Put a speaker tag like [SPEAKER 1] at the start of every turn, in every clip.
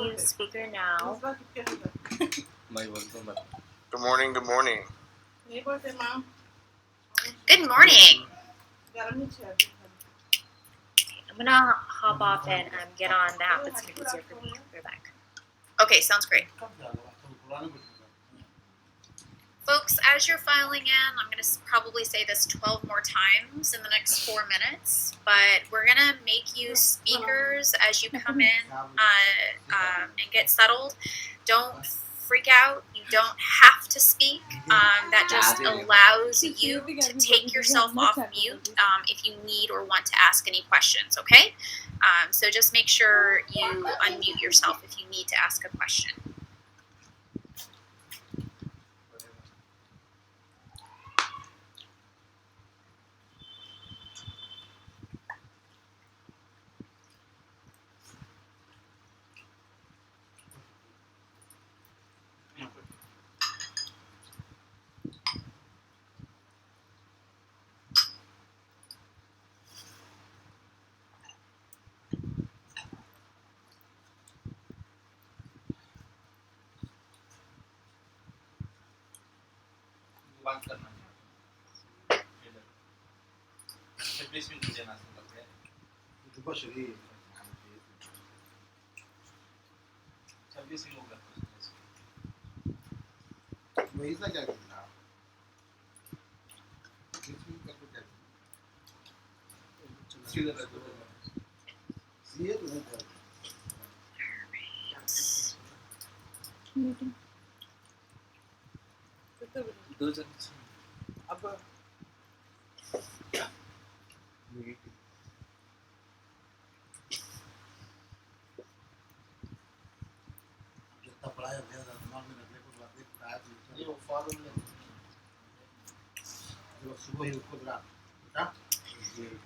[SPEAKER 1] you speaker now.
[SPEAKER 2] Good morning, good morning.
[SPEAKER 1] Good morning. I'm gonna hop off and get on the app. It's gonna be easier for me. We're back. Okay, sounds great. Folks, as you're filing in, I'm going to probably say this 12 more times in the next 4 minutes, but we're going to make you speakers as you come in and get settled. Don't freak out. You don't have to speak. That just allows you to take yourself off mute if you need or want to ask any questions, okay? So just make sure you unmute yourself if you need to ask a question.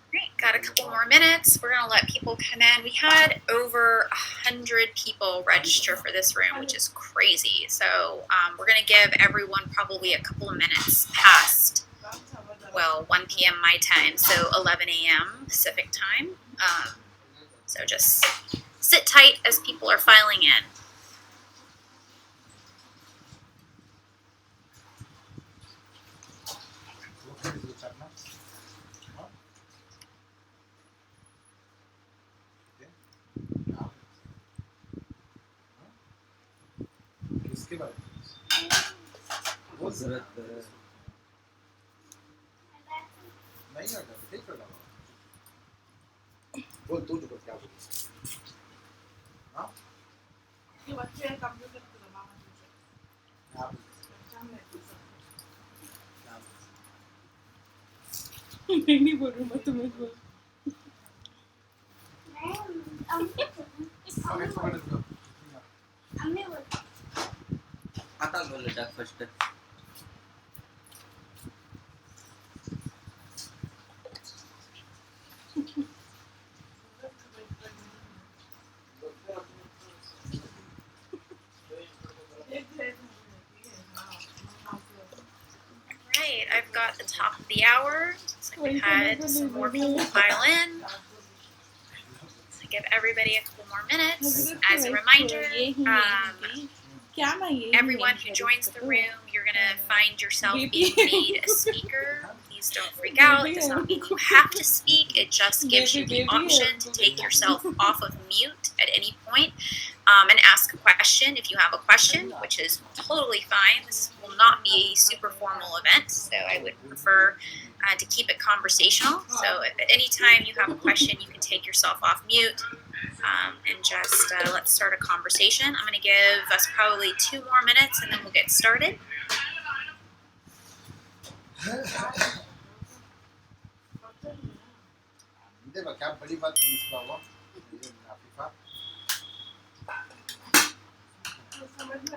[SPEAKER 1] Great, got a couple more minutes. We're going to let people come in. We had over 100 people register for this room, which is crazy. So we're going to give everyone probably a couple of minutes past, well, 1 p.m. my time, so 11 a.m. Pacific time. So just sit tight as people are filing in. Right, I've got the top of the hour. Looks like we've had some more people file in. So give everybody a couple more minutes. As a reminder, everyone who joins the room, you're going to find yourself being made a speaker. Please don't freak out. It does not mean you have to speak. It just gives you the option to take yourself off of mute at any point and ask a question if you have a question, which is totally fine. This will not be a super formal event, so I would prefer to keep it conversational. So if at any time you have a question, you can take yourself off mute and just let's start a conversation. I'm going to give us probably 2 more minutes and then we'll get started.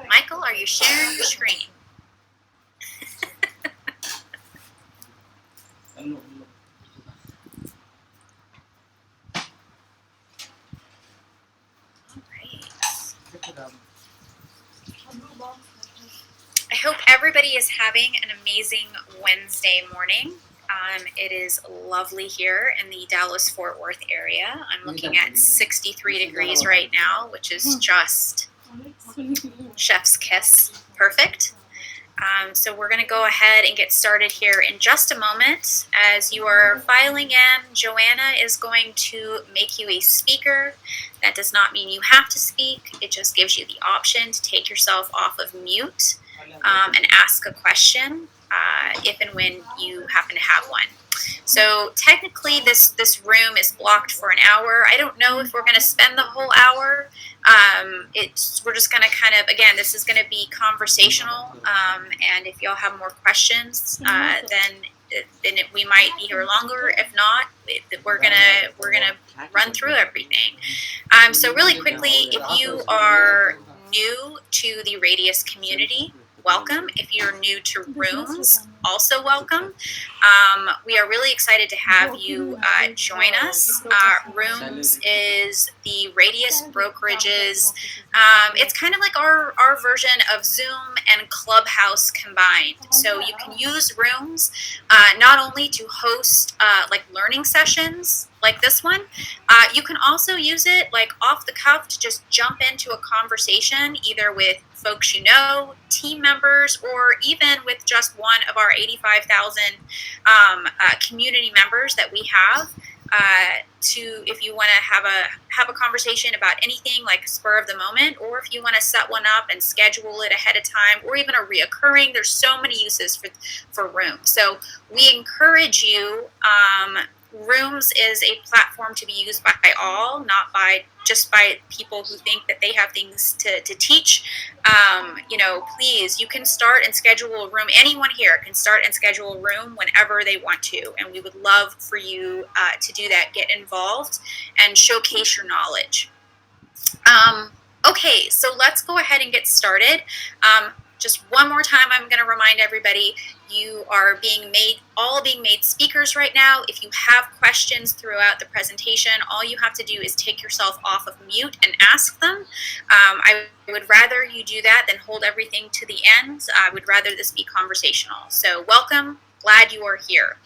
[SPEAKER 1] Michael, are you sharing your screen? I hope everybody is having an amazing Wednesday morning. It is lovely here in the Dallas-Fort Worth area. I'm looking at 63 degrees right now, which is just chef's kiss. Perfect. So we're going to go ahead and get started here in just a moment. As you are filing in, Joanna is going to make you a speaker. That does not mean you have to speak. It just gives you the option to take yourself off of mute and ask a question if and when you happen to have one. So technically this room is blocked for an hour. I don't know if we're going to spend the whole hour. We're just going to kind of, again, this is going to be conversational. And if y'all have more questions, then we might be here longer. If not, we're gonna run through everything. So really quickly, if you are new to the Radius community, welcome. If you're new to Rooms, also welcome. We are really excited to have you join us. Rooms is the Radius Brokerage's, it's kind of like our version of Zoom and Clubhouse combined. So you can use Rooms not only to host like learning sessions like this one, you can also use it like off the cuff to just jump into a conversation either with folks you know, team members, or even with just one of our 85,000 community members that we have. If you want to have a conversation about anything like spur of the moment, or if you want to set one up and schedule it ahead of time, or even a reoccurring, there's so many uses for Rooms. So we encourage you. Rooms is a platform to be used by all, not just by people who think that they have things to teach. Please, you can start and schedule a room. Anyone here can start and schedule a room whenever they want to, and we would love for you to do that. Get involved and showcase your knowledge. Okay, so let's go ahead and get started. Just one more time, I'm going to remind everybody, you are all being made speakers right now. If you have questions throughout the presentation, all you have to do is take yourself off of mute and ask them. I would rather you do that than hold everything to the end. I would rather this be conversational. So welcome, glad you are here.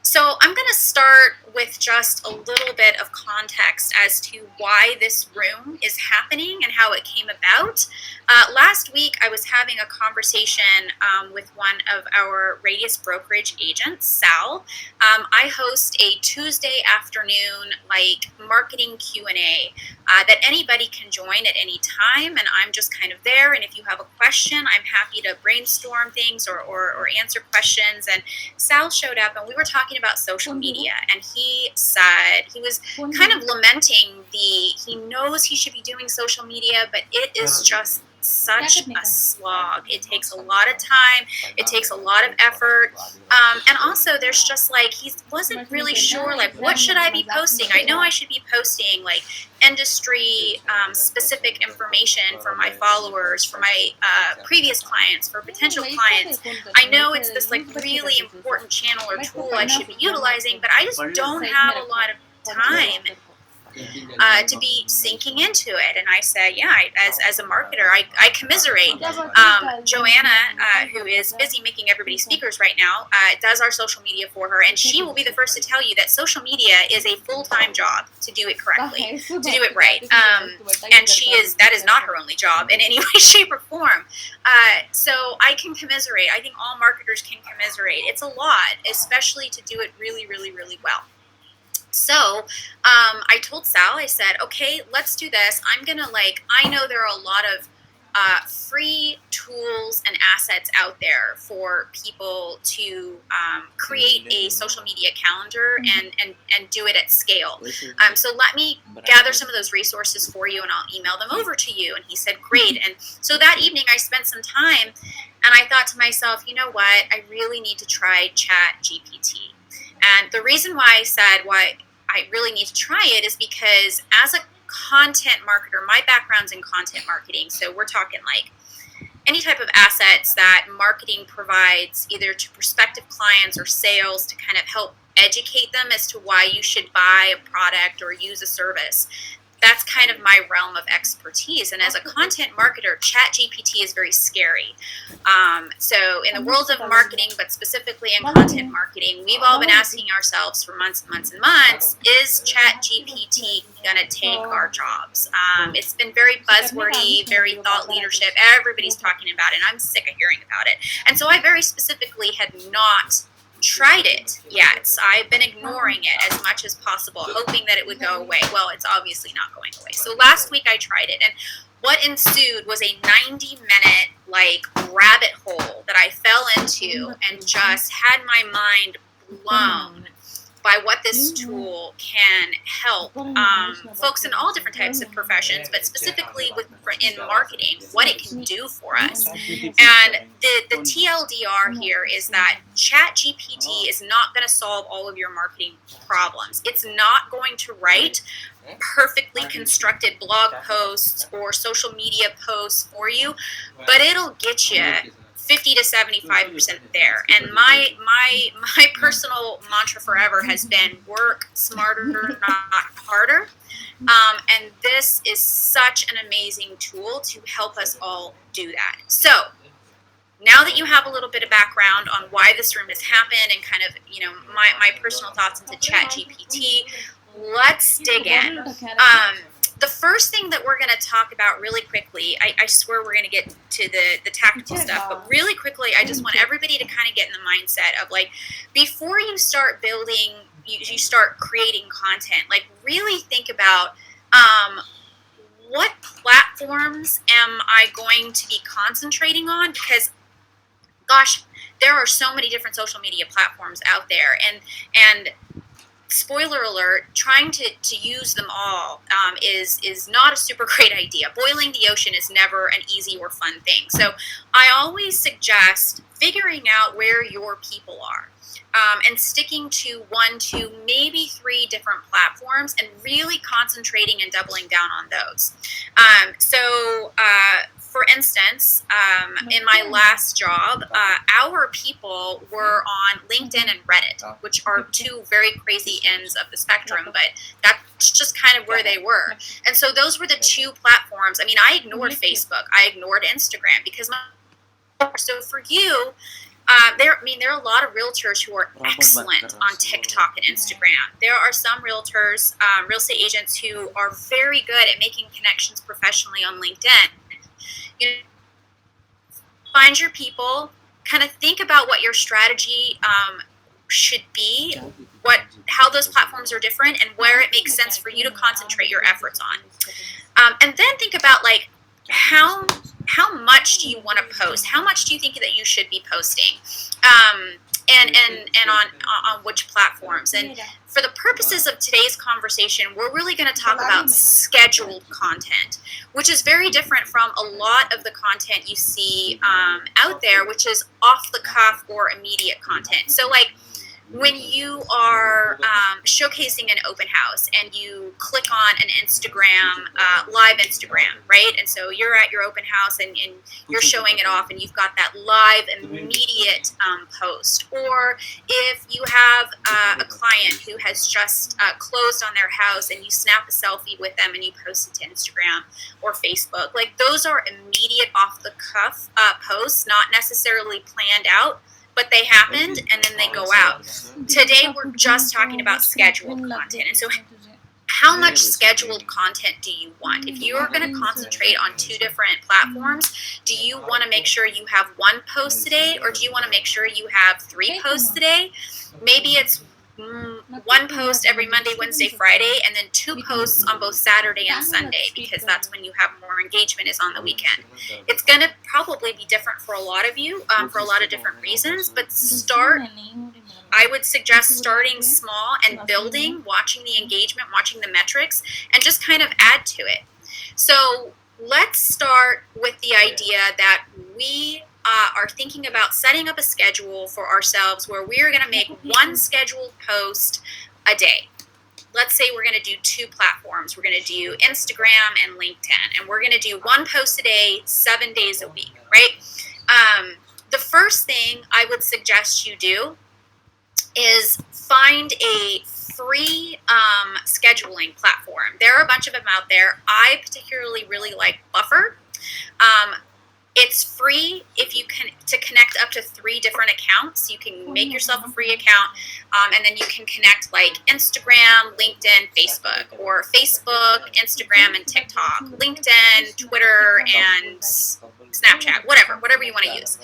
[SPEAKER 1] So I'm going to start with just a little bit of context as to why this room is happening and how it came about. Last week, I was having a conversation with one of our Radius brokerage agents, Sal. I host a Tuesday afternoon marketing Q&A that anybody can join at any time, and I'm just kind of there. And if you have a question, I'm happy to brainstorm things or answer questions. And Sal showed up, and we were talking about social media, and he said he was kind of lamenting he knows he should be doing social media, but it is just such a slog. It takes a lot of time. It takes a lot of effort. And also there's just he wasn't really sure, what should I be posting? I know I should be posting industry specific information for my followers, for my previous clients, for potential clients. I know it's this really important channel or tool I should be utilizing, but I just don't have a lot of time to be sinking into it. And I said, as a marketer, I commiserate. Joanna, who is busy making everybody speakers right now, does our social media for her, and she will be the first to tell you that social media is a full-time job to do it correctly, to do it right. And that is not her only job in any way, shape, or form. So I can commiserate. I think all marketers can commiserate. It's a lot, especially to do it really, really, really well. So I told Sal, I said, okay, let's do this. I'm going to I know there are a lot of free tools and assets out there for people to create a social media calendar and do it at scale. So let me gather some of those resources for you, and I'll email them over to you. And he said, great. And so that evening I spent some time, and I thought to myself, you know what? I really need to try ChatGPT. And the reason why I said why I really need to try it is because as a content marketer, my background's in content marketing. So we're talking any type of assets that marketing provides either to prospective clients or sales to kind of help educate them as to why you should buy a product or use a service. that's kind of my realm of expertise. And as a content marketer, ChatGPT is very scary. So in the world of marketing, but specifically in content marketing, we've all been asking ourselves for months and months and months, is ChatGPT going to take our jobs? It's been very buzzwordy, very thought leadership. Everybody's talking about it, and I'm sick of hearing about it. And so I very specifically had not tried it yet. So I've been ignoring it as much as possible, hoping that it would go away. Well, it's obviously not going away. So last week I tried it, and what ensued was a 90-minute rabbit hole that I fell into and just had my mind blown by what this tool can help folks in all different types of professions, but specifically in marketing, what it can do for us. And the TLDR here is that ChatGPT is not going to solve all of your marketing problems. It's not going to write perfectly constructed blog posts or social media posts for you, but it'll get you 50 to 75% there. And my personal mantra forever has been work smarter, not harder. And this is such an amazing tool to help us all do that. So now that you have a little bit of background on why this room has happened and kind of, my personal thoughts into ChatGPT, let's dig in. The first thing that we're going to talk about really quickly, I swear we're going to get to the tactical stuff, but really quickly, I just want everybody to kind of get in the mindset of before you start building, you start creating content, really think about what platforms am I going to be concentrating on? Because, gosh, there are so many different social media platforms out there, and spoiler alert, trying to use them all is not a super great idea. Boiling the ocean is never an easy or fun thing. So I always suggest figuring out where your people are and sticking to 1, 2, maybe 3 different platforms and really concentrating and doubling down on those. For instance, in my last job, our people were on LinkedIn and Reddit, which are 2 very crazy ends of the spectrum, but that's just kind of where they were. And so those were the 2 platforms. I mean, I ignored Facebook. I ignored Instagram because so for you, there are a lot of realtors who are excellent on TikTok and Instagram. There are some realtors, real estate agents who are very good at making connections professionally on LinkedIn. Find your people, kind of think about what your strategy should be, how those platforms are different, and where it makes sense for you to concentrate your efforts on. And then think about how much do you want to post? How much do you think that you should be posting? And on which platforms? And for the purposes of today's conversation, we're really going to talk about scheduled content, which is very different from a lot of the content you see out there, which is off the cuff or immediate content. So when you are showcasing an open house and you click on an Instagram, live Instagram, right? And so you're at your open house and you're showing it off and you've got that live immediate post. Or if you have a client who has just closed on their house and you snap a selfie with them and you post it to Instagram or Facebook, those are immediate off the cuff posts, not necessarily planned out, but they happened and then they go out. Today we're just talking about scheduled content. And so how much scheduled content do you want? If you're going to concentrate on 2 different platforms, do you want to make sure you have 1 post today, or do you want to make sure you have 3 posts today? Maybe it's 1 post every Monday, Wednesday, Friday, and then 2 posts on both Saturday and Sunday, because that's when you have more engagement, is on the weekend. It's going to probably be different for a lot of you for a lot of different reasons, but I would suggest starting small and building, watching the engagement, watching the metrics, and just kind of add to it. So let's start with the idea that we are thinking about setting up a schedule for ourselves where we're going to make 1 scheduled post a day. Let's say we're going to do 2 platforms. We're going to do Instagram and LinkedIn, and we're going to do 1 post a day, 7 days a week, right? The first thing I would suggest you do is find a free scheduling platform. There are a bunch of them out there. I particularly really like Buffer. It's free if you can to connect up to 3 different accounts. You can make yourself a free account, and then you can connect like Instagram, LinkedIn, Facebook, or Facebook, Instagram, and TikTok, LinkedIn, Twitter, and Snapchat, whatever you want to use.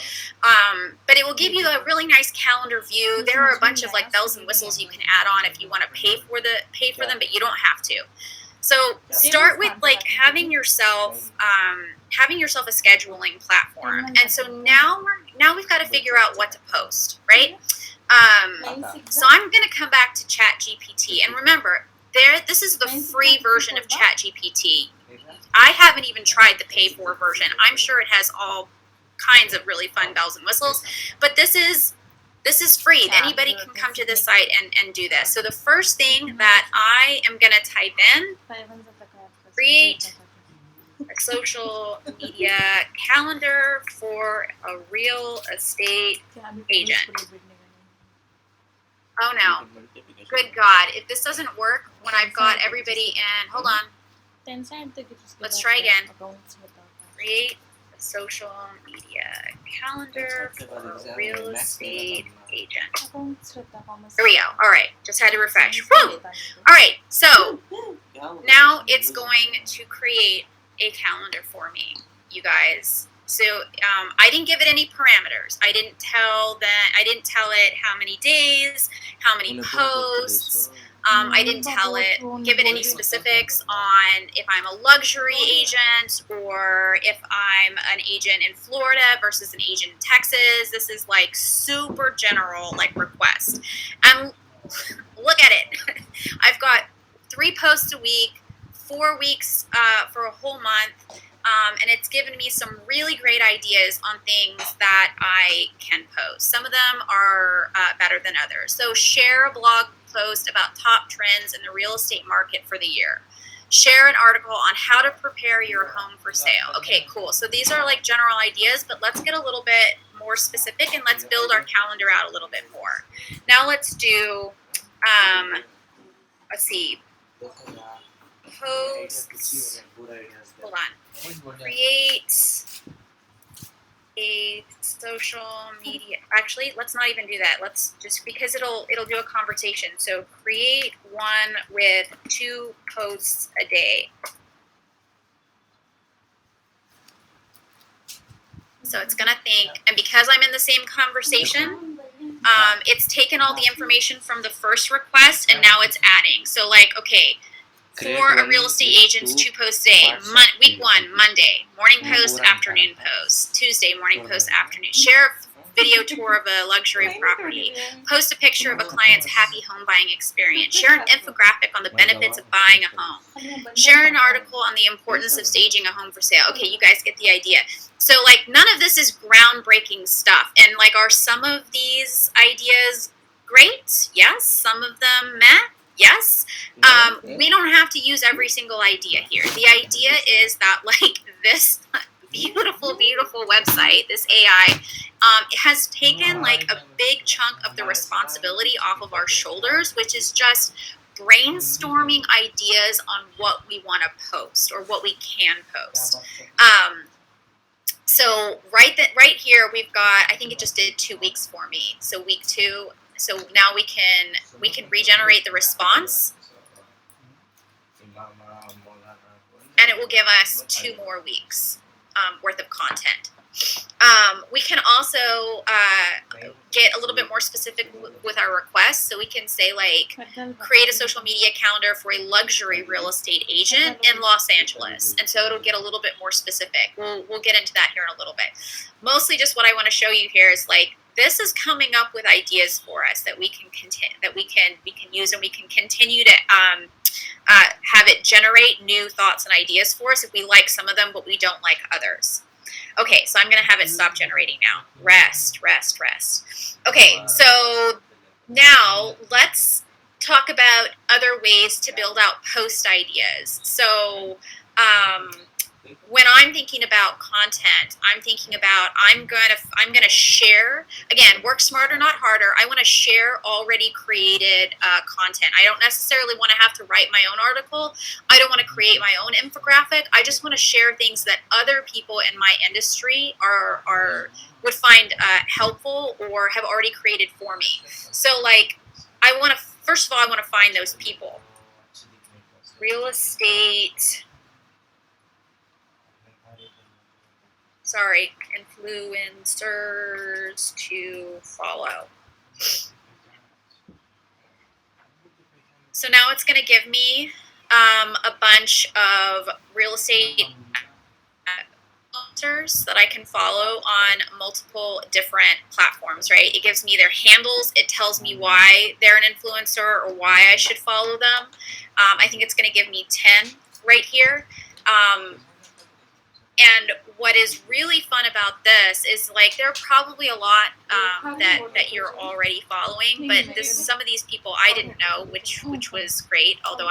[SPEAKER 1] But it will give you a really nice calendar view. There are a bunch of like bells and whistles you can add on if you want to pay for them, but you don't have to. So start with like having yourself a scheduling platform, and so now we've got to figure out what to post, right? So I'm going to come back to ChatGPT, and remember, this is the free version of ChatGPT. I haven't even tried the pay-for version. I'm sure it has all kinds of really fun bells and whistles, but this is free. Anybody can come to this site and do this. So the first thing that I am going to type in, create a social media calendar for a real estate agent. Oh no. Good God. If this doesn't work when I've got everybody in, hold on. Let's try again. Create a social media calendar for a real estate agent. There we go. All right. Just had to refresh. Woo! All right. So now it's going to create a calendar for me, you guys. So I didn't give it any parameters. I didn't tell it how many days, how many posts. I didn't give it any specifics on if I'm a luxury agent or if I'm an agent in Florida versus an agent in Texas. This is like super general, like request. And look at it. I've got 3 posts a week, 4 weeks for a whole month. And it's given me some really great ideas on things that I can post. Some of them are better than others. So share a blog post about top trends in the real estate market for the year. Share an article on how to prepare your home for sale. Okay, cool. So these are like general ideas, but let's get a little bit more specific and let's build our calendar out a little bit more. Now let's do, let's see, posts. Hold on. Create a social media. Actually, let's not even do that. Let's just, because it'll do a conversation. So create one with 2 posts a day. So it's gonna think, and because I'm in the same conversation, it's taken all the information from the first request and now it's adding. So like, okay, for a real estate agent's 2 posts a day. Week 1, Monday, morning post, afternoon post. Tuesday, morning post, afternoon. Share a video tour of a luxury property. Post a picture of a client's happy home buying experience. Share an infographic on the benefits of buying a home. Share an article on the importance of staging a home for sale. Okay, you guys get the idea. So, like, none of this is groundbreaking stuff. And, like, are some of these ideas great? Yes. Some of them meh? Yes. We don't have to use every single idea here. The idea is that, like, this beautiful, beautiful website, this AI, has taken, like, a big chunk of the responsibility off of our shoulders, which is just brainstorming ideas on what we want to post or what we can post. So right here we've got, I think it just did 2 weeks for me. So week 2. So now we can regenerate the response, and it will give us 2 more weeks worth of content. We can also get a little bit more specific with our requests. So we can say, like, create a social media calendar for a luxury real estate agent in Los Angeles. And so it'll get a little bit more specific. We'll get into that here in a little bit. Mostly just what I want to show you here is, like, this is coming up with ideas for us that we can use, and we can continue to have it generate new thoughts and ideas for us if we like some of them, but we don't like others. Okay, so I'm going to have it stop generating now. Rest. Okay, so now let's talk about other ways to build out post ideas. So when I'm thinking about content. I'm thinking about I'm gonna share. Again, work smarter, not harder. I want to share already created content. I don't necessarily want to have to write my own article. I don't want to create my own infographic. I just want to share things that other people in my industry would find helpful or have already created for me. So like, first of all, I want to find those people. Real estate. Sorry, influencers to follow. So now it's going to give me a bunch of real estate influencers that I can follow on multiple different platforms, right? It gives me their handles. It tells me why they're an influencer or why I should follow them. I think it's going to give me 10 right here. And what is really fun about this is like there are probably a lot that you're already following, but some of these people I didn't know, which was great. Although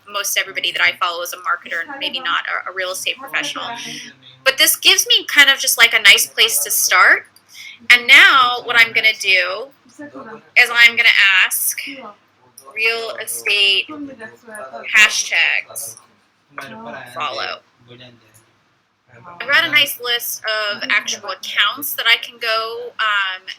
[SPEAKER 1] most everybody that I follow is a marketer and maybe not a real estate professional. But this gives me kind of just like a nice place to start. And now what I'm going to do is I'm going to ask real estate hashtags follow. I've got a nice list of actual accounts that I can go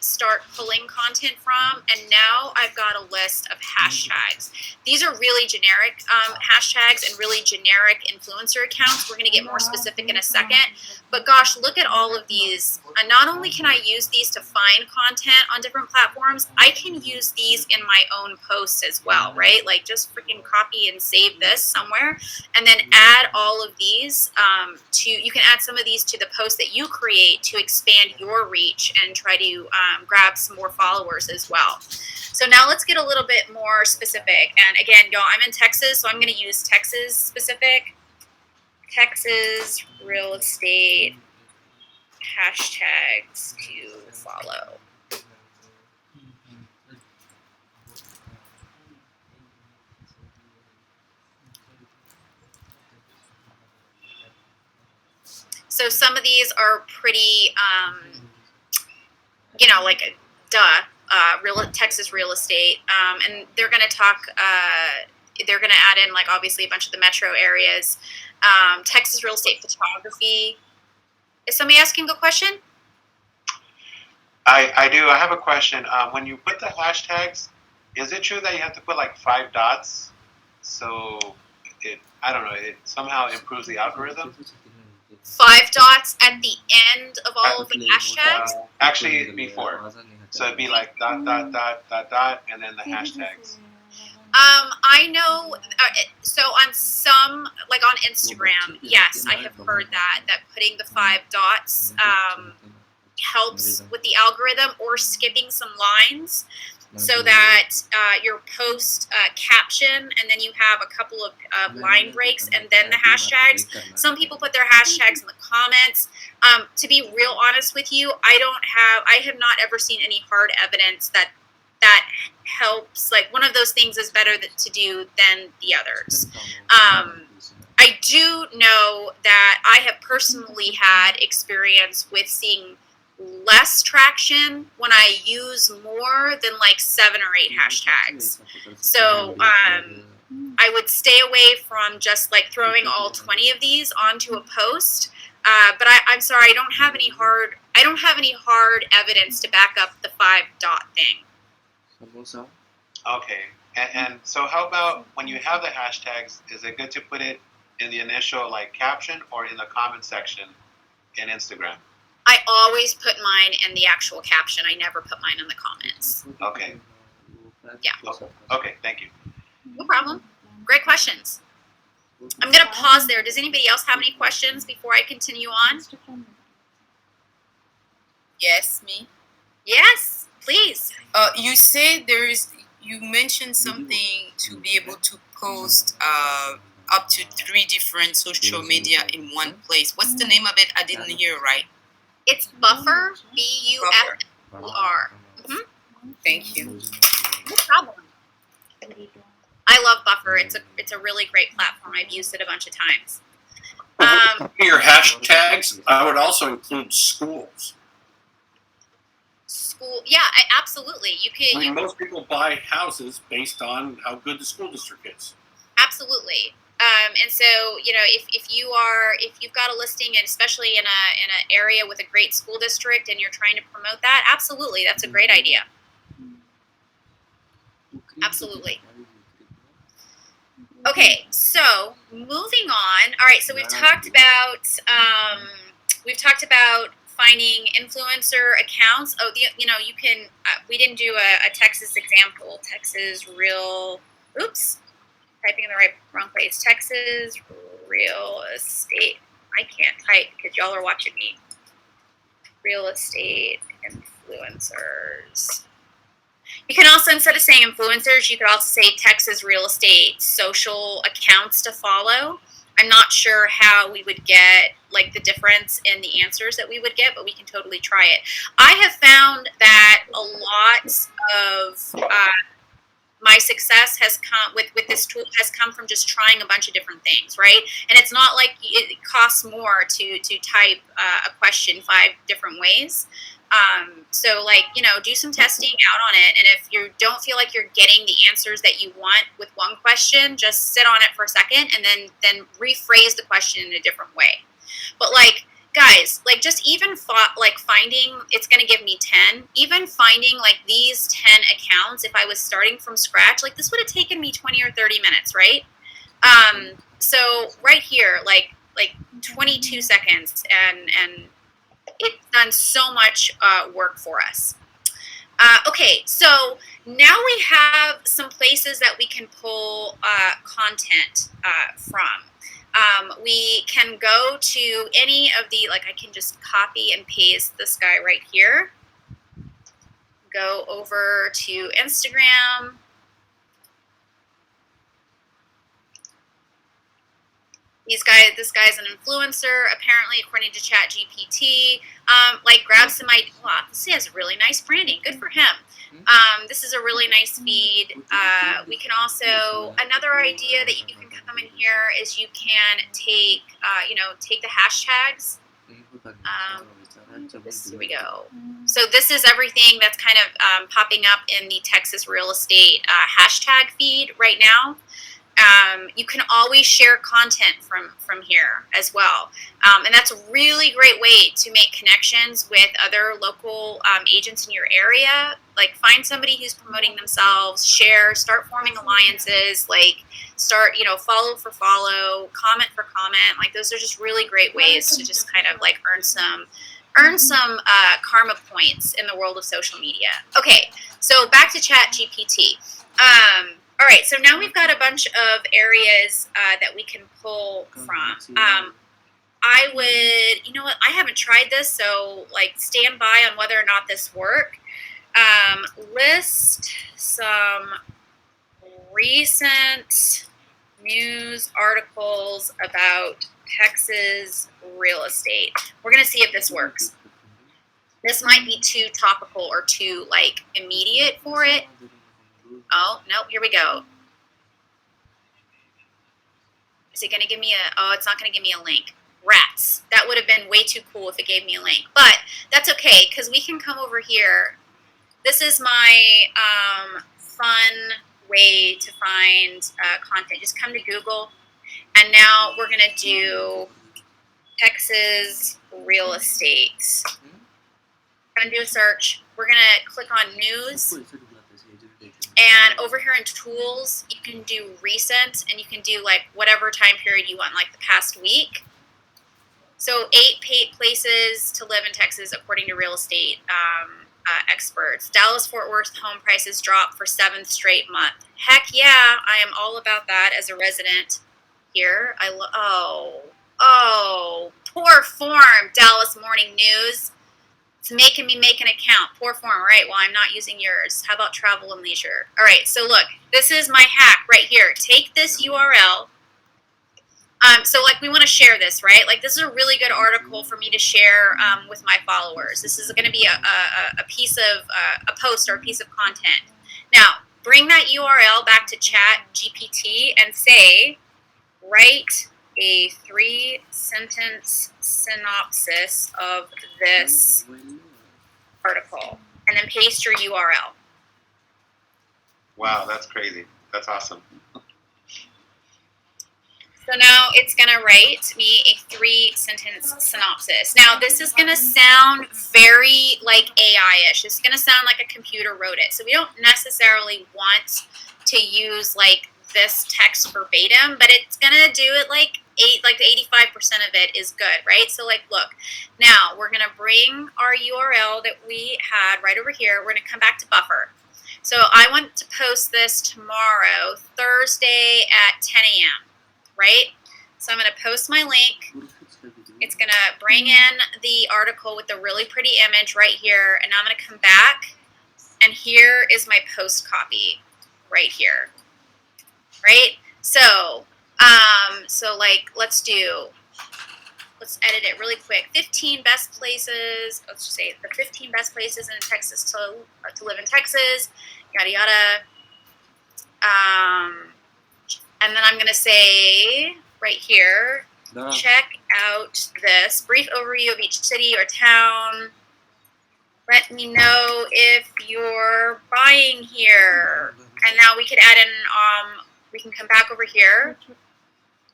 [SPEAKER 1] start pulling content from, and now I've got a list of hashtags. These are really generic hashtags and really generic influencer accounts. We're going to get more specific in a second, but gosh, look at all of these. And not only can I use these to find content on different platforms, I can use these in my own posts as well, right? Like just freaking copy and save this somewhere, and then add all of these you can add some of these to the post that you create to expand your reach and try to grab some more followers as well. So now let's get a little bit more specific. And again, y'all, I'm in Texas, so I'm going to use Texas specific. Texas real estate hashtags to follow. So some of these are pretty, like Texas real estate, and they're going to talk. They're going to add in like obviously a bunch of the metro areas. Texas real estate photography. Is somebody asking a question?
[SPEAKER 3] I do. I have a question. When you put the hashtags, is it true that you have to put like 5 dots? So it somehow improves the algorithm?
[SPEAKER 1] 5 dots at the end of all of the hashtags?
[SPEAKER 3] Actually, before. So it'd be like dot, dot, dot, dot, dot, and then the hashtags.
[SPEAKER 1] I know, so on some, like on Instagram, yes, I have heard that putting the 5 dots helps with the algorithm, or skipping some lines so that your post caption, and then you have a couple of line breaks and then the hashtags. Some people put their hashtags in the comments. To be real honest with you, I have not ever seen any hard evidence that helps. Like, one of those things is better to do than the others. I do know that I have personally had experience with seeing less traction when I use more than like 7 or 8 hashtags. So I would stay away from just like throwing all 20 of these onto a post. But I'm sorry, I don't have any hard evidence to back up the 5 dot thing.
[SPEAKER 3] Okay. And so how about when you have the hashtags, is it good to put it in the initial like caption or in the comment section in Instagram?
[SPEAKER 1] I always put mine in the actual caption. I never put mine in the comments.
[SPEAKER 3] Okay.
[SPEAKER 1] Yeah.
[SPEAKER 3] Okay, thank you.
[SPEAKER 1] No problem. Great questions. I'm going to pause there. Does anybody else have any questions before I continue on?
[SPEAKER 4] Yes, me.
[SPEAKER 1] Yes, please.
[SPEAKER 4] You mentioned something to be able to post up to 3 different social media in one place. What's the name of it? I didn't hear right.
[SPEAKER 1] It's Buffer, BUFFER.
[SPEAKER 4] Thank you.
[SPEAKER 1] No problem. I love Buffer. It's a really great platform. I've used it a bunch of times.
[SPEAKER 5] Your hashtags, I would also include schools.
[SPEAKER 1] School, yeah, absolutely. You
[SPEAKER 5] I
[SPEAKER 1] can.
[SPEAKER 5] mean, most people buy houses based on how good the school district is.
[SPEAKER 1] Absolutely. And so, if you've got a listing, and especially in an area with a great school district, and you're trying to promote that, absolutely, that's a great idea. Absolutely. Okay, so moving on. All right, so we've talked about finding influencer accounts. Oh, you can. We didn't do a Texas example. Texas real. Oops. Typing in the wrong place. Texas real estate. I can't type because y'all are watching me. Real estate influencers. You can also, instead of saying influencers, you could also say Texas real estate social accounts to follow. I'm not sure how we would get like the difference in the answers that we would get, but we can totally try it. I have found that a lot of my success has come with this tool has come from just trying a bunch of different things, right? And it's not like it costs more to type a question 5 different ways. So do some testing out on it, and if you don't feel like you're getting the answers that you want with one question, just sit on it for a second and then rephrase the question in a different way. But guys, just even finding, it's going to give me 10, even finding these 10 accounts, if I was starting from scratch, this would have taken me 20 or 30 minutes, right? So right here, 22 seconds, and it's done so much work for us. Okay, so now we have some places that we can pull content from. We can go to any of the, I can just copy and paste this guy right here. Go over to Instagram. This guy's an influencer, apparently, according to ChatGPT. Grab some ideas. Wow, this has really nice branding. Good for him. This is a really nice feed. We can also, another idea that you can come in here is you can take the hashtags. Here we go. So this is everything that's kind of popping up in the Texas real estate hashtag feed right now. You can always share content from here as well. And that's a really great way to make connections with other local agents in your area. Find somebody who's promoting themselves, start forming alliances, start, follow for follow, comment for comment. Those are just really great ways to just kind of earn some karma points in the world of social media. Okay, so back to ChatGPT. All right, so now we've got a bunch of areas that we can pull from. I would, I haven't tried this, so stand by on whether or not this works. List some recent news articles about Texas real estate. We're going to see if this works. This might be too topical or too immediate for it. Oh, no, here we go. Is it going to give me it's not going to give me a link. Rats. That would have been way too cool if it gave me a link. But that's okay, because we can come over here. This is my fun way to find content. Just come to Google, and now we're going to do Texas real estate. We're going to do a search. We're going to click on news. And over here in tools, you can do recent, and you can do whatever time period you want, the past week. So 8 places to live in Texas according to real estate experts. Dallas-Fort Worth home prices dropped for 7th straight month. Heck yeah, I am all about that as a resident here. Poor form, Dallas Morning News. It's making me make an account. Poor form. All right, well, I'm not using yours. How about travel and leisure? All right, so look, this is my hack right here. Take this URL. So we want to share this, right? This is a really good article for me to share with my followers. This is going to be a piece of a post or a piece of content. Now, bring that URL back to ChatGPT and say, write a 3-sentence synopsis of this article, and then paste your URL.
[SPEAKER 3] Wow, that's crazy. That's awesome.
[SPEAKER 1] So now it's going to write me a 3-sentence synopsis. Now this is going to sound very like AI-ish. It's going to sound like a computer wrote it. So we don't necessarily want to use like this text verbatim, but it's going to do it like 85% of it is good, right? So like, look, now we're going to bring our URL that we had right over here. We're going to come back to buffer. So I want to post this tomorrow, Thursday at 10 a.m., right? So I'm going to post my link. It's going to bring in the article with the really pretty image right here. And now I'm going to come back. And here is my post copy right here. Right? So, let's edit it really quick. 15 best places. Let's just say the 15 best places in Texas to live in Texas. Yada yada. And then I'm going to say right here, check out this brief overview of each city or town. Let me know if you're buying here. And now we could add in, we can come back over here.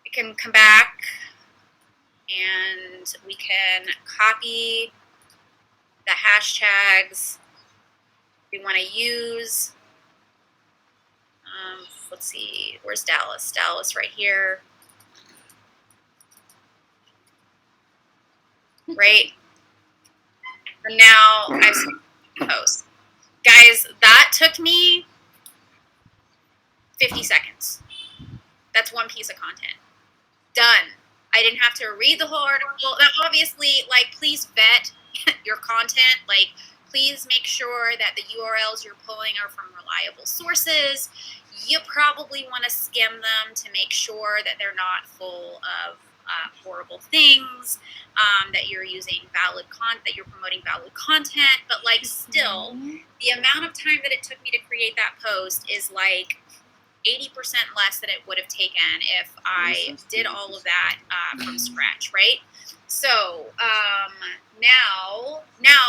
[SPEAKER 1] We can come back and we can copy the hashtags we want to use. Let's see, where's Dallas? Dallas right here. Right? And now I've post. Guys, that took me 50 seconds. That's one piece of content. Done. I didn't have to read the whole article. Now, obviously, like, please vet your content. Like, please make sure that the URLs you're pulling are from reliable sources. You probably want to skim them to make sure that they're not full of horrible things, that you're using valid that you're promoting valid content. But like, still, the amount of time that it took me to create that post is like 80% less than it would have taken if I did all of that from scratch, right? So now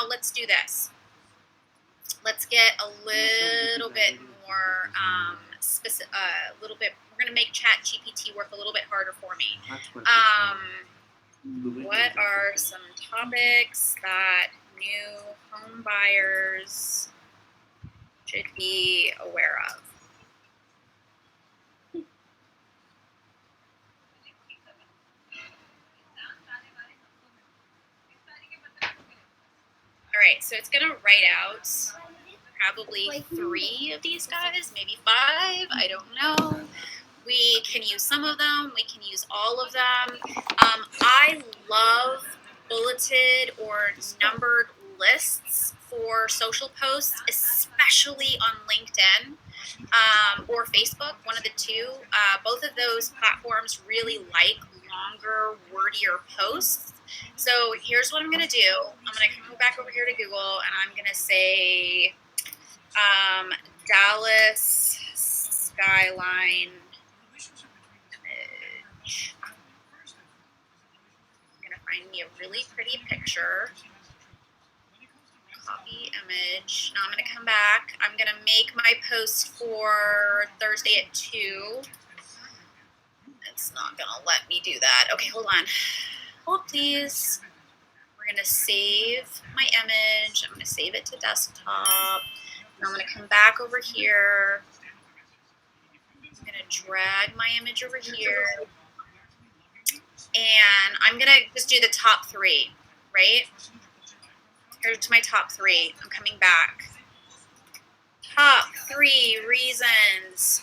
[SPEAKER 1] let's do this. Let's get a little bit more specific. A little bit. We're gonna make ChatGPT work a little bit harder for me. What are some topics that new home buyers should be aware of? All right, so it's gonna write out probably 3 of these guys, maybe 5. I don't know. We can use some of them. We can use all of them. I love bulleted or numbered lists for social posts, especially on LinkedIn or Facebook, one of the two. Both of those platforms really like longer, wordier posts. So here's what I'm going to do. I'm going to come back over here to Google, and I'm going to say Dallas skyline image. I'm going to find me a really pretty picture. Copy image. Now I'm going to come back. I'm going to make my post for Thursday at 2. It's not going to let me do that. Okay, hold on. Hold, please. We're going to save my image. I'm going to save it to desktop. And I'm going to come back over here. I'm going to drag my image over here. And I'm going to just do the top 3, right? Here's my top 3. I'm coming back. Top 3 reasons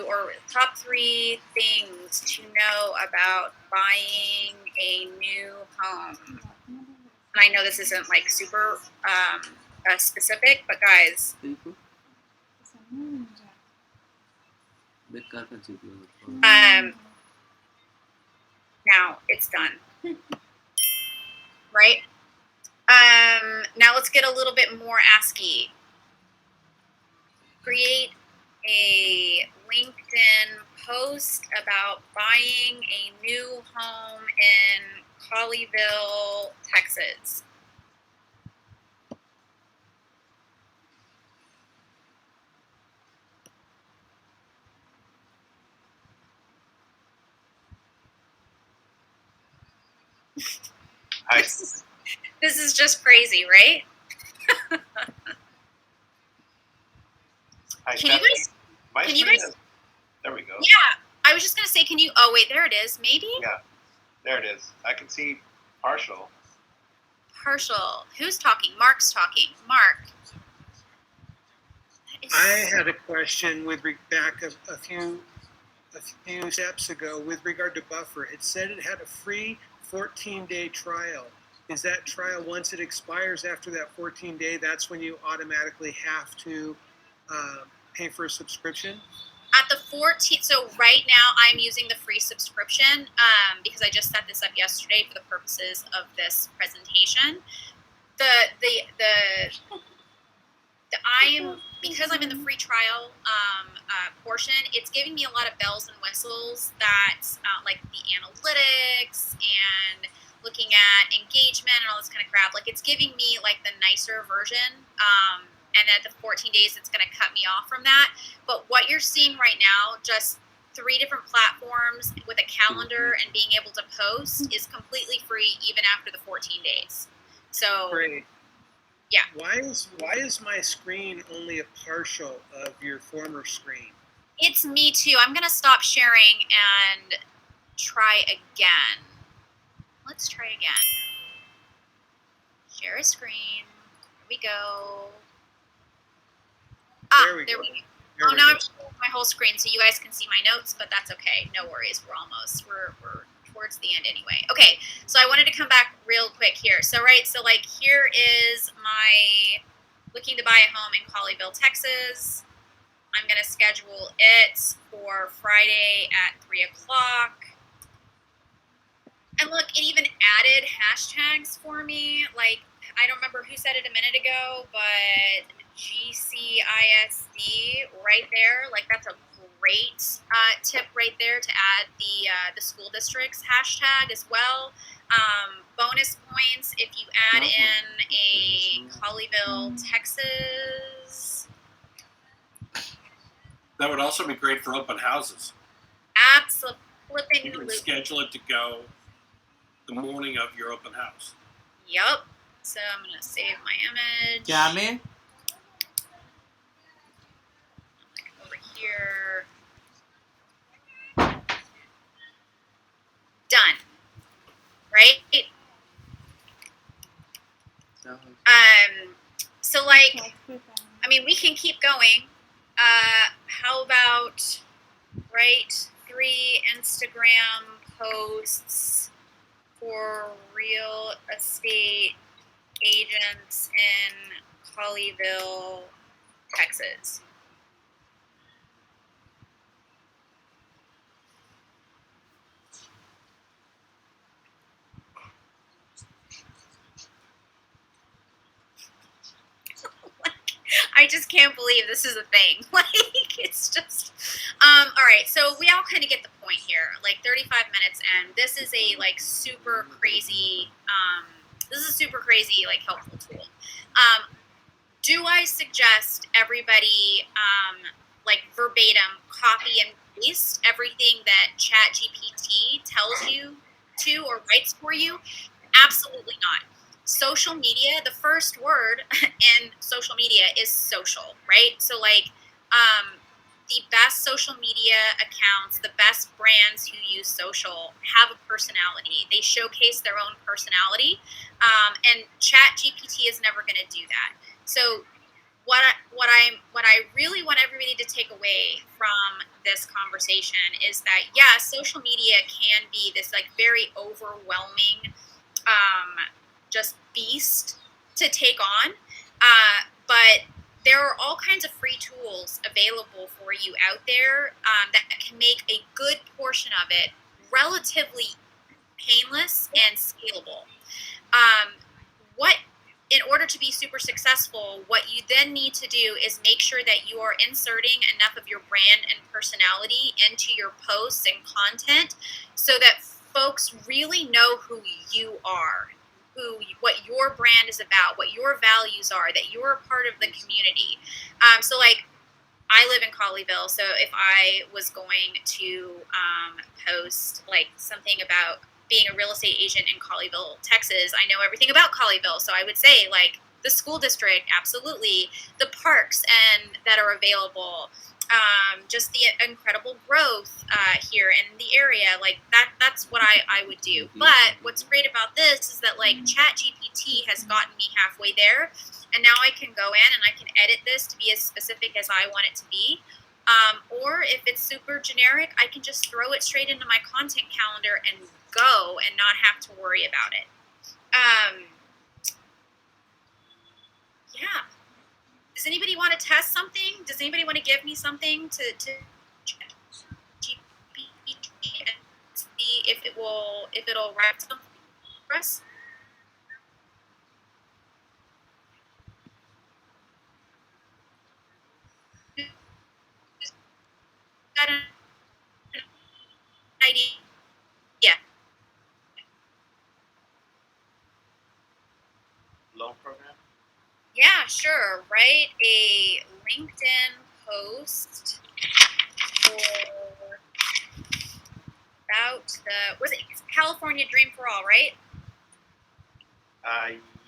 [SPEAKER 1] or top 3 things to know about buying a new home. And I know this isn't like super specific, but guys. Now it's done. Right? Now let's get a little bit more ASCII. Create a LinkedIn post about buying a new home in Colleyville, Texas. This is just crazy, right? Can you guys?
[SPEAKER 3] There we go.
[SPEAKER 1] Yeah, I was just gonna say, can you? Oh wait, there it is. Maybe.
[SPEAKER 3] Yeah, there it is. I can see partial.
[SPEAKER 1] Partial. Who's talking? Mark's talking. Mark.
[SPEAKER 6] I had a question with back a few steps ago with regard to Buffer. It said it had a free 14-day trial. Is that trial, once it expires after that 14-day, that's when you automatically have to pay for a subscription?
[SPEAKER 1] At the 14th, so right now I'm using the free subscription because I just set this up yesterday for the purposes of this presentation. Because I'm in the free trial portion, it's giving me a lot of bells and whistles that like the analytics and looking at engagement and all this kind of crap. Like it's giving me like the nicer version. And at the 14 days, it's going to cut me off from that. But what you're seeing right now, just 3 different platforms with a calendar and being able to post is completely free even after the 14 days. So
[SPEAKER 6] Great.
[SPEAKER 1] Yeah.
[SPEAKER 6] Why is my screen only a partial of your former screen?
[SPEAKER 1] It's me too. I'm going to stop sharing and try again. Let's try again. Share a screen. Here we go. There we go. Now I'm showing my whole screen so you guys can see my notes, but that's okay. No worries. We're towards the end anyway. Okay, so I wanted to come back real quick here. So like here is my looking to buy a home in Colleyville, Texas. I'm going to schedule it for Friday at 3 o'clock. And look, it even added hashtags for me. Like, I don't remember who said it a minute ago, but GCISD right there. Like, that's a great tip right there to add the school district's hashtag as well. Bonus points if you add in a Colleyville, Texas.
[SPEAKER 5] That would also be great for open houses.
[SPEAKER 1] Absolutely.
[SPEAKER 5] You can schedule it to go the morning of your open house.
[SPEAKER 1] Yep. So I'm going to save my image.
[SPEAKER 7] Yeah, man.
[SPEAKER 1] Over here. Done. Right? So like, I mean, we can keep going. How about, 3 Instagram posts for real estate agents in Colleyville, Texas. I just can't believe this is a thing. Like, it's just, all right. So we all kind of get the point here. Like 35 minutes, and this is a like super crazy. Like helpful tool. Do I suggest everybody like verbatim copy and paste everything that ChatGPT tells you to or writes for you? Absolutely not. Social media, the first word in social media is social, right? So like the best social media accounts, the best brands who use social have a personality. They showcase their own personality, and ChatGPT is never going to do that. So what I really want everybody to take away from this conversation is that, yeah, social media can be this like very overwhelming just beast to take on, but there are all kinds of free tools available for you out there that can make a good portion of it relatively painless and scalable. In order to be super successful, what you then need to do is make sure that you are inserting enough of your brand and personality into your posts and content so that folks really know who you are, what your brand is about, what your values are, that you're a part of the community. So like, I live in Colleyville, so if I was going to post like something about being a real estate agent in Colleyville, Texas, I know everything about Colleyville, so I would say like the school district, absolutely, the parks and that are available, just the incredible growth here in the area, like that's what I would do. But what's great about this is that like ChatGPT has gotten me halfway there, and now I can go in and I can edit this to be as specific as I want it to be. Or if it's super generic, I can just throw it straight into my content calendar and go and not have to worry about it. Yeah. Does anybody want to test something? Does anybody want to give me something to GPT and see if it'll write something for us? Got an idea? Yeah.
[SPEAKER 3] Loan program?
[SPEAKER 1] Yeah, sure. Write a LinkedIn post for about was it California Dream for All, right?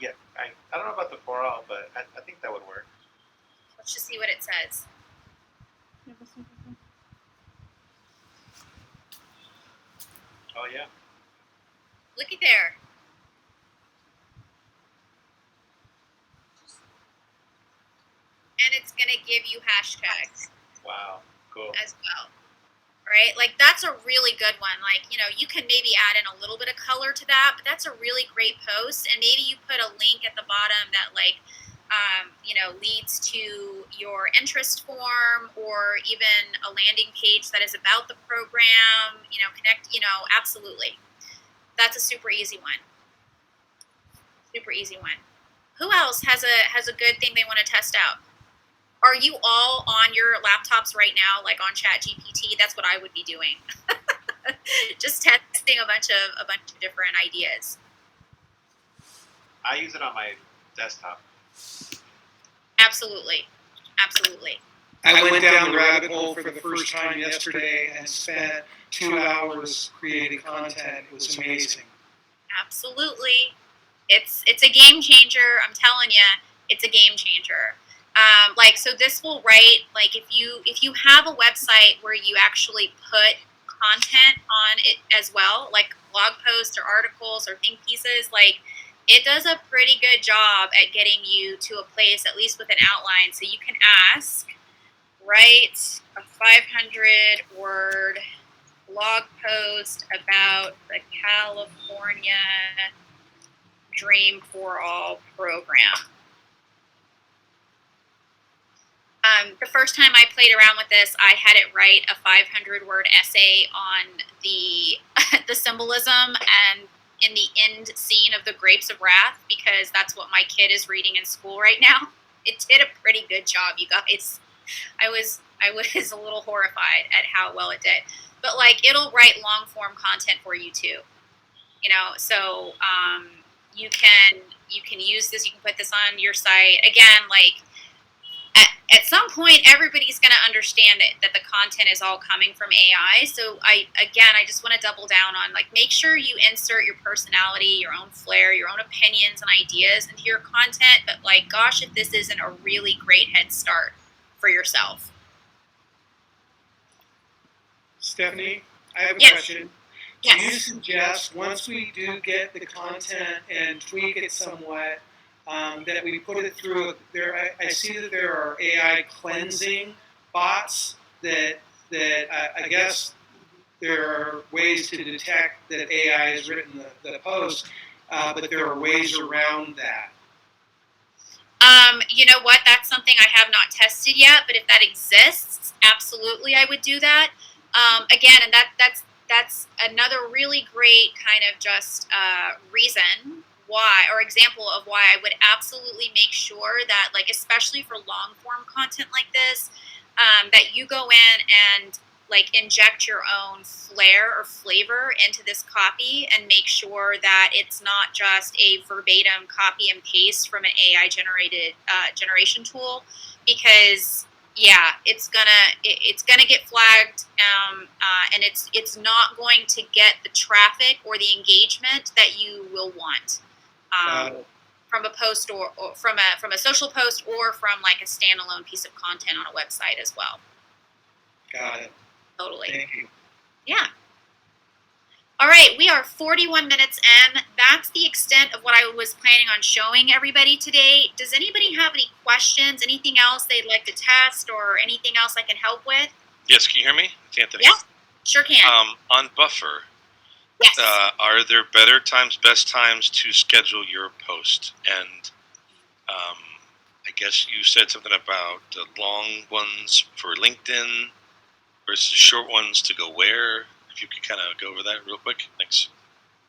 [SPEAKER 3] Yeah. I don't know about the for all, but I think that would work.
[SPEAKER 1] Let's just see what it says.
[SPEAKER 3] Oh yeah.
[SPEAKER 1] Looky there. And it's going to give you hashtags
[SPEAKER 3] Wow. Cool.
[SPEAKER 1] as well. Right? Like, that's a really good one. Like, you know, you can maybe add in a little bit of color to that, but that's a really great post. And maybe you put a link at the bottom that, like, you know, leads to your interest form or even a landing page that is about the program, you know, absolutely. That's a super easy one. Super easy one. Who else has a good thing they want to test out? Are you all on your laptops right now, like on ChatGPT? That's what I would be doing. Just testing a bunch of different ideas.
[SPEAKER 3] I use it on my desktop.
[SPEAKER 1] Absolutely. Absolutely.
[SPEAKER 6] I went down the rabbit hole for the first time yesterday and spent 2 hours creating content. It was amazing.
[SPEAKER 1] Absolutely. It's a game changer. I'm telling you, it's a game changer. Like, so this will write, like, if you have a website where you actually put content on it as well, like blog posts or articles or think pieces, like, it does a pretty good job at getting you to a place, at least with an outline. So you can ask, write a 500-word blog post about the California Dream for All program. The first time I played around with this, I had it write a 500-word essay on the symbolism and in the end scene of The Grapes of Wrath, because that's what my kid is reading in school right now. It did a pretty good job, you guys. I was a little horrified at how well it did. But like, it'll write long form content for you too. You know, so you can use this. You can put this on your site again. Like, at some point, everybody's going to understand that the content is all coming from AI. So I just want to double down on, like, make sure you insert your personality, your own flair, your own opinions and ideas into your content. But like, gosh, if this isn't a really great head start for yourself.
[SPEAKER 6] Stephanie, I have a
[SPEAKER 1] Yes.
[SPEAKER 6] question.
[SPEAKER 1] Yes.
[SPEAKER 6] Do you suggest, once we do get the content and tweak it somewhat, that we put it through there? I see that there are AI cleansing bots that I guess there are ways to detect that AI has written the post, but there are ways around that.
[SPEAKER 1] You know what? That's something I have not tested yet, but if that exists, absolutely I would do that. Again, and that's another really great kind of just reason why, or example of why I would absolutely make sure that, like, especially for long form content like this, that you go in and like inject your own flair or flavor into this copy and make sure that it's not just a verbatim copy and paste from an AI generated generation tool, because yeah, it's gonna get flagged, and it's not going to get the traffic or the engagement that you will want from a post or from a social post or from like a standalone piece of content on a website as well.
[SPEAKER 6] Got it.
[SPEAKER 1] Totally.
[SPEAKER 6] Thank you.
[SPEAKER 1] Yeah. All right, we are 41 minutes in. That's the extent of what I was planning on showing everybody today. Does anybody have any questions, anything else they'd like to test, or anything else I can help with?
[SPEAKER 7] Yes, can you hear me? It's Anthony.
[SPEAKER 1] Yeah, sure can.
[SPEAKER 7] On Buffer,
[SPEAKER 1] Yes.
[SPEAKER 7] are there better times, best times to schedule your post? And I guess you said something about the long ones for LinkedIn versus short ones to go where? If you could kind of go over that real quick. Thanks.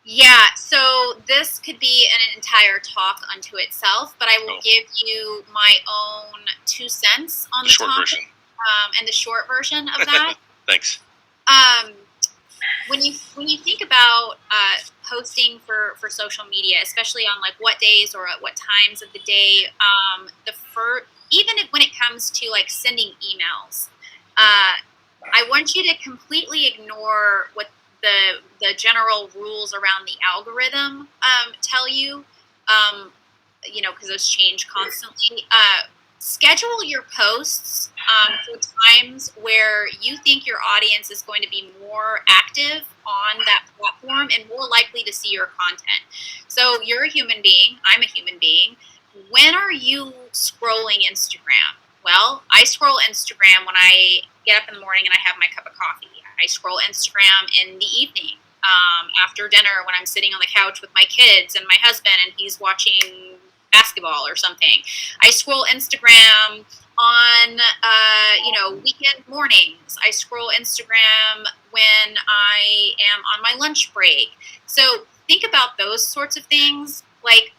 [SPEAKER 1] Yeah, so this could be an entire talk unto itself, but I will give you my own 2 cents on the
[SPEAKER 7] short
[SPEAKER 1] topic,
[SPEAKER 7] version.
[SPEAKER 1] And the short version of that.
[SPEAKER 7] Thanks.
[SPEAKER 1] When you think about posting for social media, especially on like what days or at what times of the day, when it comes to like sending emails, I want you to completely ignore what the general rules around the algorithm tell you, because those change constantly. Schedule your posts for times where you think your audience is going to be more active on that platform and more likely to see your content. So you're a human being. I'm a human being. When are you scrolling Instagram? Well, I scroll Instagram when I get up in the morning and I have my cup of coffee. I scroll Instagram in the evening after dinner when I'm sitting on the couch with my kids and my husband and he's watching basketball or something. I scroll Instagram on weekend mornings. I scroll Instagram when I am on my lunch break. So think about those sorts of things. Like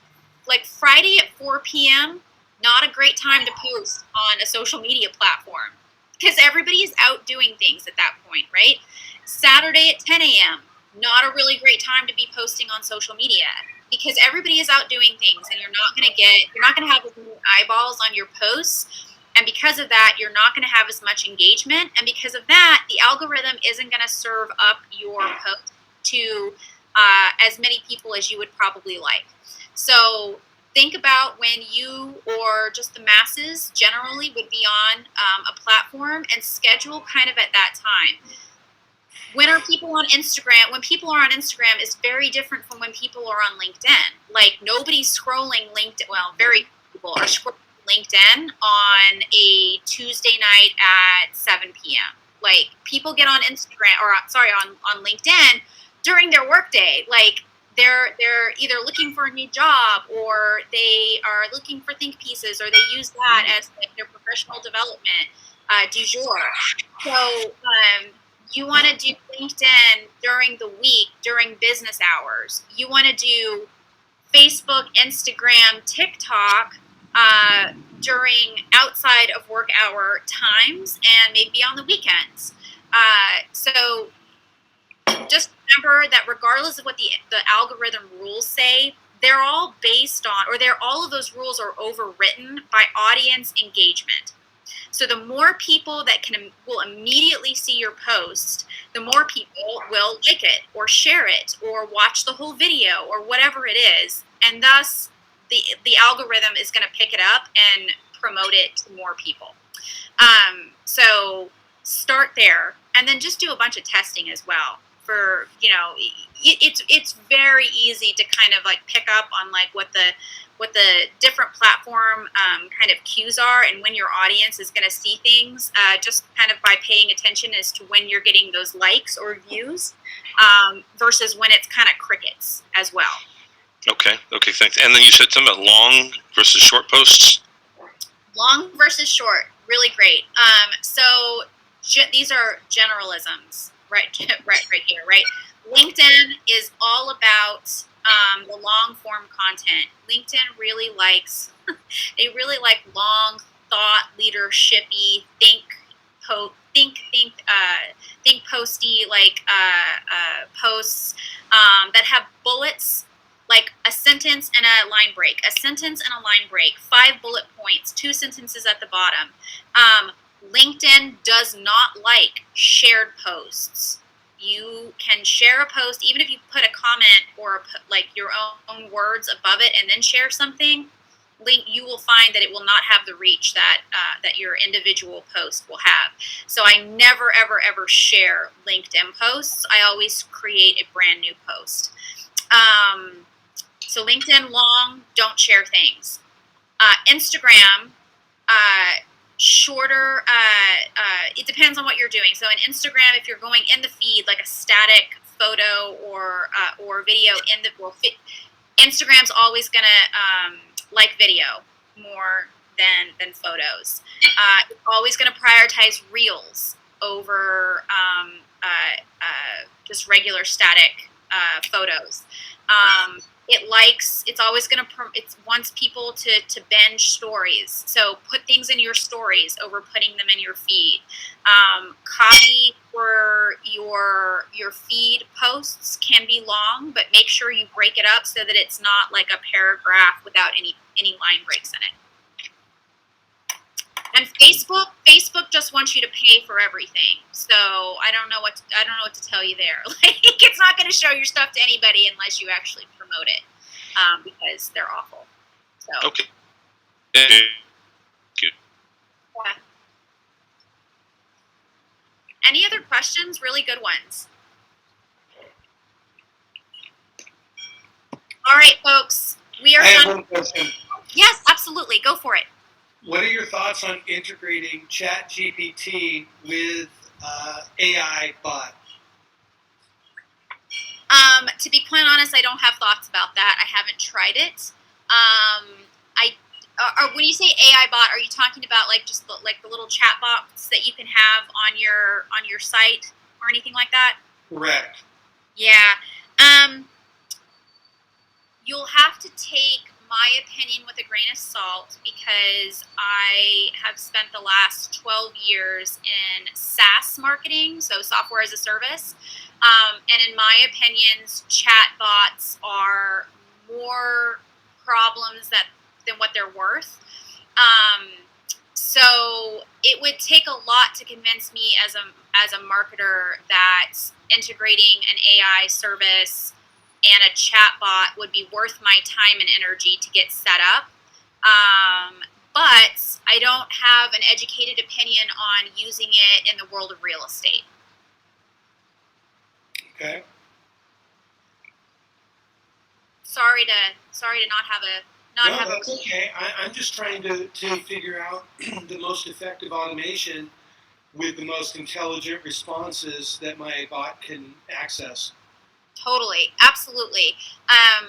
[SPEAKER 1] Friday at 4 p.m., not a great time to post on a social media platform because everybody is out doing things at that point, right? Saturday at 10 a.m., not a really great time to be posting on social media because everybody is out doing things and you're not going to have as many eyeballs on your posts. And because of that, you're not going to have as much engagement. And because of that, the algorithm isn't going to serve up your post to as many people as you would probably like. So think about when you or just the masses generally would be on a platform and schedule kind of at that time. When are people on Instagram? When people are on Instagram is very different from when people are on LinkedIn. Like nobody's scrolling LinkedIn. Well, very few people are scrolling LinkedIn on a Tuesday night at 7 p.m. Like people get on Instagram on LinkedIn during their workday. Like they're either looking for a new job or they are looking for think pieces or they use that as like their professional development du jour. So you want to do LinkedIn during the week, during business hours. You want to do Facebook, Instagram, TikTok during outside of work hour times and maybe on the weekends. So just remember that regardless of what the algorithm rules say, they're all based on, or all of those rules are overwritten by audience engagement. So the more people that will immediately see your post, the more people will like it or share it or watch the whole video or whatever it is. And thus the algorithm is going to pick it up and promote it to more people. So start there and then just do a bunch of testing as well. For, it's very easy to kind of like pick up on like what the different platform kind of cues are and when your audience is going to see things, just kind of by paying attention as to when you're getting those likes or views versus when it's kind of crickets as well.
[SPEAKER 7] Okay, thanks. And then you said something about long versus short posts?
[SPEAKER 1] Long versus short, really great. So these are generalisms. Right here, right? LinkedIn is all about the long form content. LinkedIn really likes they really like long thought leadershipy think posty posts that have bullets, like a sentence and a line break, a sentence and a line break, 5 bullet points, 2 sentences at the bottom. LinkedIn does not like shared posts. You can share a post, even if you put a comment or like your own words above it and then share something. You will find that it will not have the reach that that your individual post will have. So I never, ever, ever share LinkedIn posts. I always create a brand new post. So LinkedIn long, don't share things. Instagram, shorter. It depends on what you're doing. So in Instagram, if you're going in the feed, like a static photo or video in the Instagram's always gonna like video more than photos. It's always gonna prioritize reels over just regular static photos. It's always going to, it wants people to binge stories. So put things in your stories over putting them in your feed. Copy for your feed posts can be long, but make sure you break it up so that it's not like a paragraph without any line breaks in it. And Facebook just wants you to pay for everything. So I don't know what to tell you there. Like, it's not going to show your stuff to anybody unless you actually promote it, because they're awful. So
[SPEAKER 7] Okay. Thank you.
[SPEAKER 1] yeah. Any other questions? Really good ones. All right, folks, we are
[SPEAKER 6] I have
[SPEAKER 1] done.
[SPEAKER 6] one question.
[SPEAKER 1] Yes, absolutely. Go for it.
[SPEAKER 6] What are your thoughts on integrating ChatGPT with AI bot?
[SPEAKER 1] To be quite honest, I don't have thoughts about that. I haven't tried it. When you say AI bot, are you talking about like just the little chat bots that you can have on your site or anything like that?
[SPEAKER 6] Correct.
[SPEAKER 1] Yeah. You'll have to take my opinion with a grain of salt, because I have spent the last 12 years in SaaS marketing, so software as a service. And in my opinions, chatbots are more problems than what they're worth. So it would take a lot to convince me as a marketer that integrating an AI service and a chatbot would be worth my time and energy to get set up. But I don't have an educated opinion on using it in the world of real estate.
[SPEAKER 6] Okay.
[SPEAKER 1] Sorry to not have a.
[SPEAKER 6] That's okay. I'm just trying to figure out the most effective automation with the most intelligent responses that my bot can access.
[SPEAKER 1] Totally, absolutely. I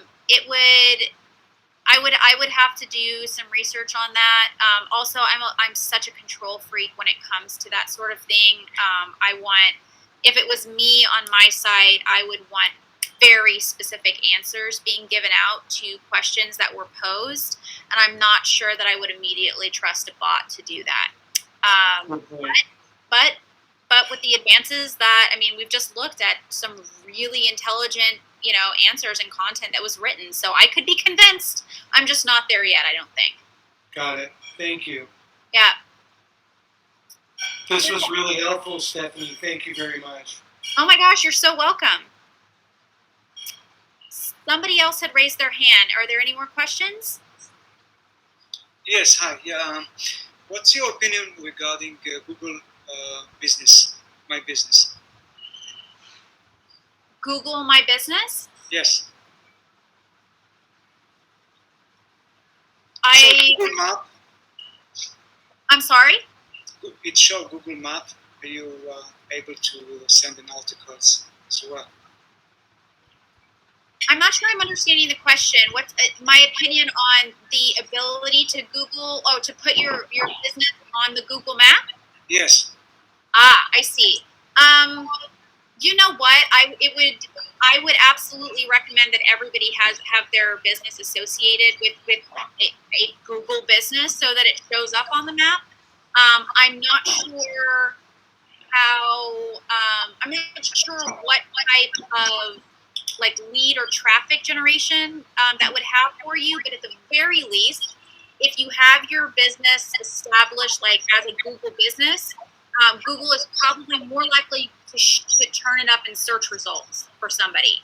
[SPEAKER 1] would have to do some research on that. Also, I'm such a control freak when it comes to that sort of thing. If it was me on my site, I would want very specific answers being given out to questions that were posed, and I'm not sure that I would immediately trust a bot to do that. But with the advances that, we've just looked at some really intelligent, answers and content that was written. So I could be convinced. I'm just not there yet, I don't think.
[SPEAKER 6] Got it. Thank you.
[SPEAKER 1] Yeah.
[SPEAKER 6] This was really helpful, Stephanie. Thank you very much.
[SPEAKER 1] Oh my gosh, you're so welcome. Somebody else had raised their hand. Are there any more questions?
[SPEAKER 8] Yes, hi. Yeah, what's your opinion regarding Google business, my business?
[SPEAKER 1] Google My Business?
[SPEAKER 8] Yes. Google Map.
[SPEAKER 1] I'm sorry?
[SPEAKER 8] It shows Google Map. Are you able to send an articles as well?
[SPEAKER 1] I'm not sure I'm understanding the question. What's my opinion on the ability to to put your business on the Google map?
[SPEAKER 8] Yes.
[SPEAKER 1] I see. You know what? I would absolutely recommend that everybody have their business associated with a Google business so that it shows up on the map. I'm not sure I'm not sure what type of like lead or traffic generation that would have for you, but at the very least, if you have your business established like as a Google business, Google is probably more likely to turn it up in search results for somebody.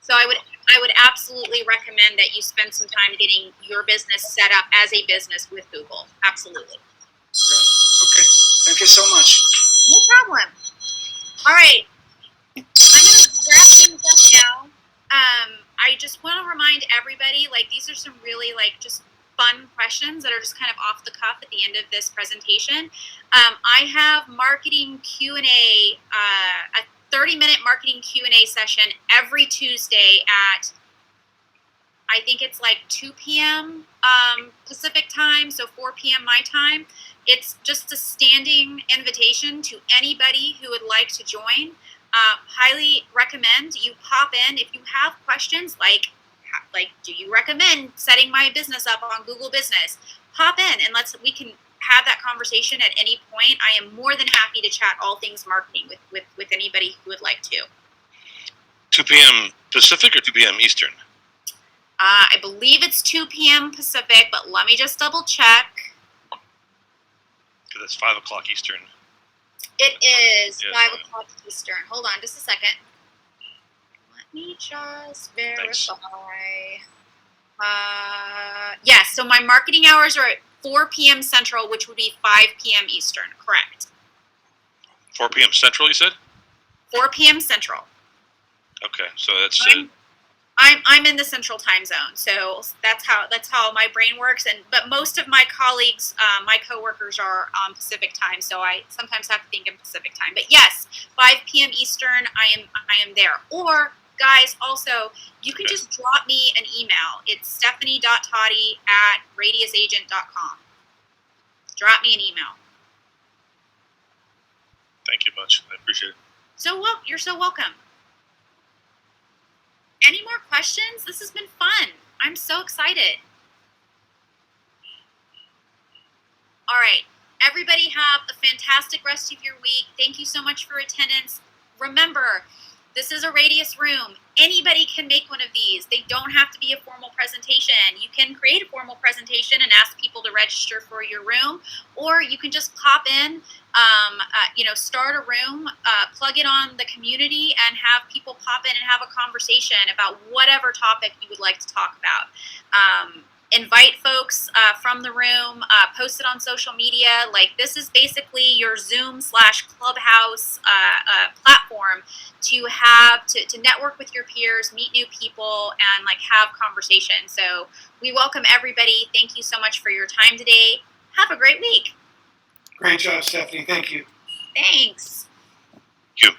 [SPEAKER 1] So I would absolutely recommend that you spend some time getting your business set up as a business with Google. Absolutely.
[SPEAKER 8] Okay. Thank you so much.
[SPEAKER 1] No problem. All right. I'm going to wrap things up now. I just want to remind everybody, like, these are some really, like, just fun questions that are just kind of off the cuff at the end of this presentation. I have marketing Q&A, a 30-minute marketing Q&A session every Tuesday at, I think it's like 2 p.m. Pacific time, so 4 p.m. my time. It's just a standing invitation to anybody who would like to join. Highly recommend you pop in if you have questions like do you recommend setting my business up on Google Business? Pop in and we can have that conversation at any point. I am more than happy to chat all things marketing with anybody who would like to.
[SPEAKER 7] 2 p.m. Pacific or 2 p.m. Eastern?
[SPEAKER 1] I believe it's 2 p.m. Pacific, but let me just double check.
[SPEAKER 7] Because it's 5 o'clock Eastern.
[SPEAKER 1] It is
[SPEAKER 7] Yeah,
[SPEAKER 1] 5
[SPEAKER 7] fine.
[SPEAKER 1] o'clock Eastern. Hold on just a second. Let me just verify.
[SPEAKER 7] Thanks.
[SPEAKER 1] Yes, so my marketing hours are at 4 p.m. Central, which would be 5 p.m. Eastern. Correct.
[SPEAKER 7] 4 p.m. Central, you said?
[SPEAKER 1] 4 p.m. Central.
[SPEAKER 7] Okay, so that's
[SPEAKER 1] I'm in the Central time zone, so that's how my brain works. But most of my colleagues, my coworkers, are on Pacific time, so I sometimes have to think in Pacific time. But yes, 5 p.m. Eastern, I am there. Or guys, also you can just drop me an email. It's stephanie.toddy@radiusagent.com. Drop me an email.
[SPEAKER 7] thank you much. I appreciate it.
[SPEAKER 1] You're so welcome. Any more questions? This has been fun. I'm so excited. All right. Everybody have a fantastic rest of your week. Thank you so much for attendance. Remember, this is a Radius room. Anybody can make one of these. They don't have to be a formal presentation. You can create a formal presentation and ask people to register for your room, or you can just pop in, start a room, plug it on the community, and have people pop in and have a conversation about whatever topic you would like to talk about. Invite folks from the room, post it on social media. Like, this is basically your Zoom/Clubhouse platform to have to network with your peers, meet new people, and like have conversation. So we welcome everybody. Thank you so much for your time today. Have a great week.
[SPEAKER 6] Great job, Stephanie. Thank you.
[SPEAKER 1] Thanks.
[SPEAKER 7] Thank you.